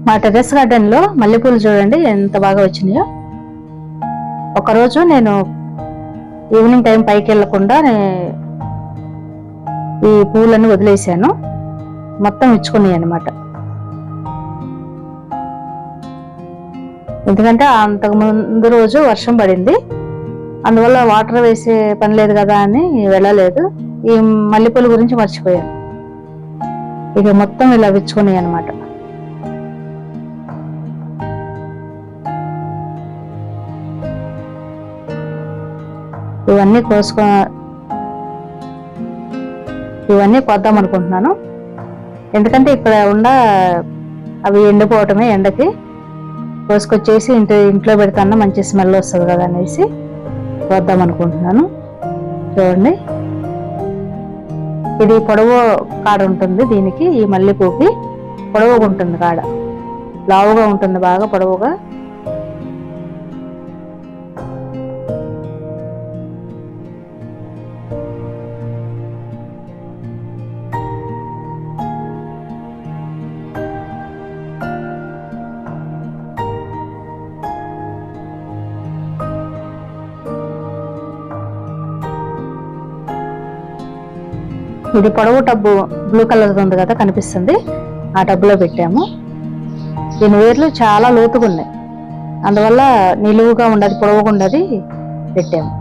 మా టెర్రస్ గార్డెన్లో మల్లెపూలు చూడండి ఎంత బాగా వచ్చినాయో. ఒకరోజు నేను ఈవినింగ్ టైం పైకి వెళ్లకుండా ఈ పూలన్నీ వదిలేసాను, మొత్తం ఇచ్చుకున్నాయి అన్నమాట. ఎందుకంటే అంతకు ముందు రోజు వర్షం పడింది, అందువల్ల వాటర్ వేసే పని లేదు కదా అని వెళ్ళలేదు. ఈ మల్లెపూల గురించి మర్చిపోయాను. ఇక మొత్తం ఇలా విచ్చుకున్నాయి అన్నమాట. ఇవన్నీ కొద్దాం అనుకుంటున్నాను. ఎందుకంటే ఇక్కడ అవి ఎండిపోవటమే, ఎండకి కోసుకొచ్చేసి ఇంట్లో పెడతాను, మంచి స్మెల్ వస్తుంది కదా అనేసి కొద్దాం అనుకుంటున్నాను. చూడండి, ఇది పొడవు కాడ ఉంటుంది. దీనికి ఈ మల్లెపూకి పొడవుగా ఉంటుంది, కాడ లావుగా ఉంటుంది, బాగా పొడవుగా. ఇది పొడవు టబ్బు బ్లూ కలర్ ఉంది కదా, కనిపిస్తుంది, ఆ టబ్బులో పెట్టాము. దీని వేర్లు చాలా లోతుగా ఉన్నాయి, అందువల్ల నిలువుగా ఉండదు, పొడవుగా ఉండదు పెట్టాము.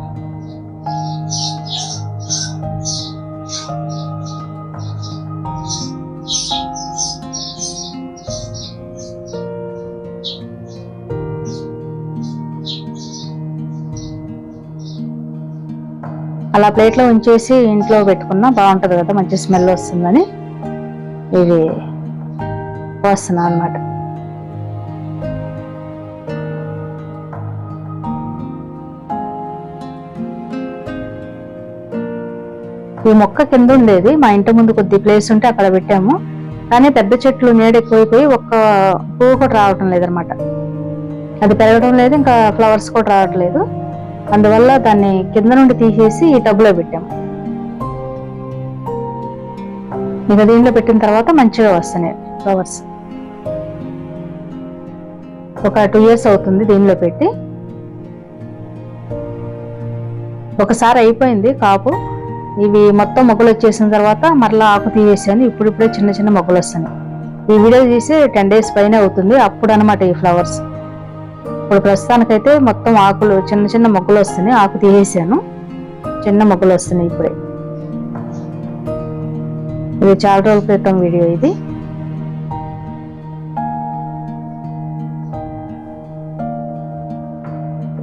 అలా ప్లేట్లో ఉంచేసి ఇంట్లో పెట్టుకున్నా బాగుంటుంది కదా, మంచి స్మెల్ వస్తుందని ఇవి వస్తున్నా అన్నమాట. ఈ మొక్క కింద ఉండేది, మా ఇంటి ముందు కొద్ది ప్లేస్ ఉంటే అక్కడ పెట్టాము. కానీ పెద్ద చెట్లు నీడ ఎక్కువైపోయి ఒక్క పువ్వు కూడా రావటం లేదనమాట. అది పెరగడం లేదు, ఇంకా ఫ్లవర్స్ కూడా రావట్లేదు. అందువల్ల దాన్ని కింద నుండి తీసేసి ఈ టబ్లో పెట్టాము. ఇక దీనిలో పెట్టిన తర్వాత మంచిగా వస్తున్నాయి ఫ్లవర్స్. ఒక 2 years అవుతుంది దీనిలో పెట్టి. ఒకసారి అయిపోయింది కాపు. ఇవి మొత్తం మొగ్గలు వచ్చేసిన తర్వాత మరలా ఆకు తీసేసాను. ఇప్పుడిప్పుడే చిన్న చిన్న మొగ్గలు వస్తున్నాయి. ఈ వీడియో తీసి 10 days పైన అవుతుంది అప్పుడు అనమాట ఈ ఫ్లవర్స్. ఇప్పుడు ప్రస్తుతానికైతే మొత్తం ఆకులు చిన్న చిన్న మొగ్గలు వస్తున్నాయి. ఆకు తీసేసాను, చిన్న మొగ్గలు వస్తున్నాయి ఇప్పుడే. ఇది చాలా రోజుల క్రితం వీడియో ఇది.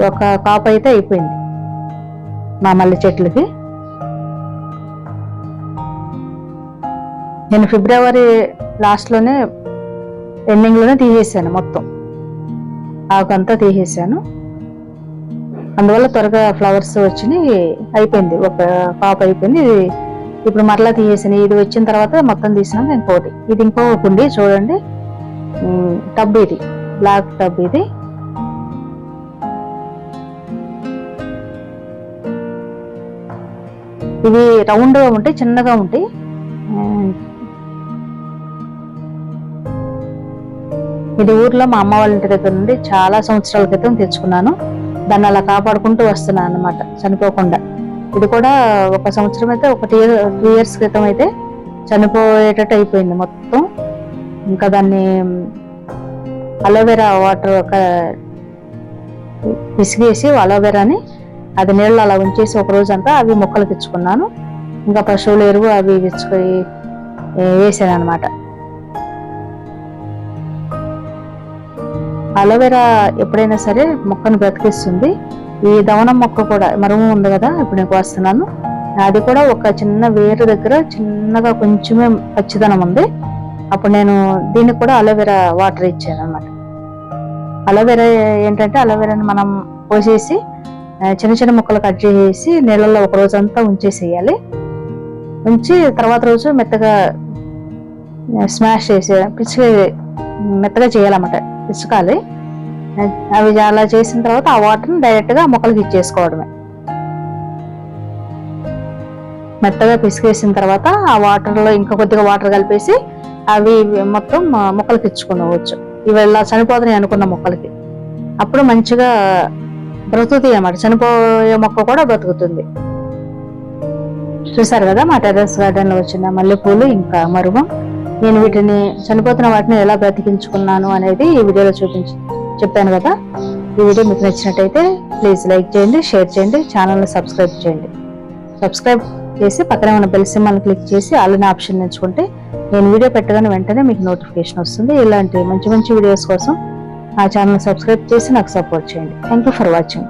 ఒక కాపు అయితే అయిపోయింది మా మల్లె చెట్లకి. నేను ఫిబ్రవరి లాస్ట్లోనే ఎండింగ్లోనే తీసేసాను, మొత్తం ఆకంతా తీసేసాను. అందువల్ల త్వరగా ఫ్లవర్స్ వచ్చినాయి, అయిపోయింది, ఒక కాపు అయిపోయింది. ఇప్పుడు మరలా తీసేసాను. ఇది వచ్చిన తర్వాత మొత్తం తీసినాక ఇంకోటి, ఇది ఇంకో కుండి చూడండి, టబ్ ఇది, బ్లాక్ టబ్ ఇది. ఇవి రౌండ్గా ఉంటాయి, చిన్నగా ఉంటాయి. ఇది ఊర్లో మా అమ్మ వాళ్ళ ఇంటి దగ్గర నుండి చాలా సంవత్సరాల క్రితం తెచ్చుకున్నాను. దాన్ని అలా కాపాడుకుంటూ వస్తున్నాను అన్నమాట, చనిపోకుండా. ఇది కూడా ఒక సంవత్సరం అయితే, 2 years క్రితం అయితే చనిపోయేటట్టు అయిపోయింది మొత్తం. ఇంకా దాన్ని అలోవెరా వాటర్ పిసిగేసి అలోవెరాని అది నీళ్ళు అలా ఉంచేసి ఒక రోజంతా అవి మొక్కలకు ఇచ్చుకున్నాను. ఇంకా పశువుల ఎరువు అవి వేసాను అనమాట. అలోవెరా ఎప్పుడైనా సరే మొక్కను బ్రతికిస్తుంది. ఈ దవనం మొక్క కూడా మరుము ఉంది కదా, ఇప్పుడు నేను వస్తున్నాను, అది కూడా ఒక చిన్న వేరు దగ్గర చిన్నగా కొంచెమే పచ్చిదనం ఉంది. అప్పుడు నేను దీనికి కూడా అలోవెరా వాటర్ ఇచ్చాను అనమాట. అలోవెరా ఏంటంటే, అలోవెరాని మనం పోసేసి చిన్న చిన్న ముక్కలు కట్ చేసి నీళ్ళల్లో ఒక రోజంతా ఉంచేసేయాలి. ఉంచి తర్వాత రోజు మెత్తగా స్మాష్ చేసి మెత్తగా చేయాలన్నమాట, పిసుకాలి. అవి అలా చేసిన తర్వాత ఆ వాటర్ని డైరెక్ట్గా మొక్కలకి ఇచ్చేసుకోవడమే. మెత్తగా పిసికేసిన తర్వాత ఆ వాటర్లో ఇంకా కొద్దిగా వాటర్ కలిపేసి అవి మొత్తం మొక్కలకి ఇచ్చుకోవచ్చు. ఇవి ఇలా చనిపోతున్నాయి అనుకున్న మొక్కలకి. అప్పుడు మంచిగా బ్రతుకుతాయి అన్నమాట. చనిపోయే మొక్క కూడా బ్రతుకుతుంది. చూసారు కదా మా టెర్రస్ గార్డెన్ లో వచ్చిన మల్లెపూలు ఇంకా మరువం. నేను వీటిని చనిపోతున్న వాటిని ఎలా బ్రతికించుకున్నాను అనేది ఈ వీడియోలో చెప్పాను కదా. ఈ వీడియో మీకు నచ్చినట్టయితే ప్లీజ్ లైక్ చేయండి, షేర్ చేయండి, ఛానల్ని సబ్స్క్రైబ్ చేయండి. సబ్స్క్రైబ్ చేసి పక్కనే ఉన్న బెల్ సింబల్ని క్లిక్ చేసి ఆల్ అనే ఆప్షన్ ఎంచుకుంటే నేను వీడియో పెట్టగానే వెంటనే మీకు నోటిఫికేషన్ వస్తుంది. ఇలాంటి మంచి మంచి వీడియోస్ కోసం నా ఛానల్ సబ్స్క్రైబ్ చేసి నాకు సపోర్ట్ చేయండి. Thank you for watching.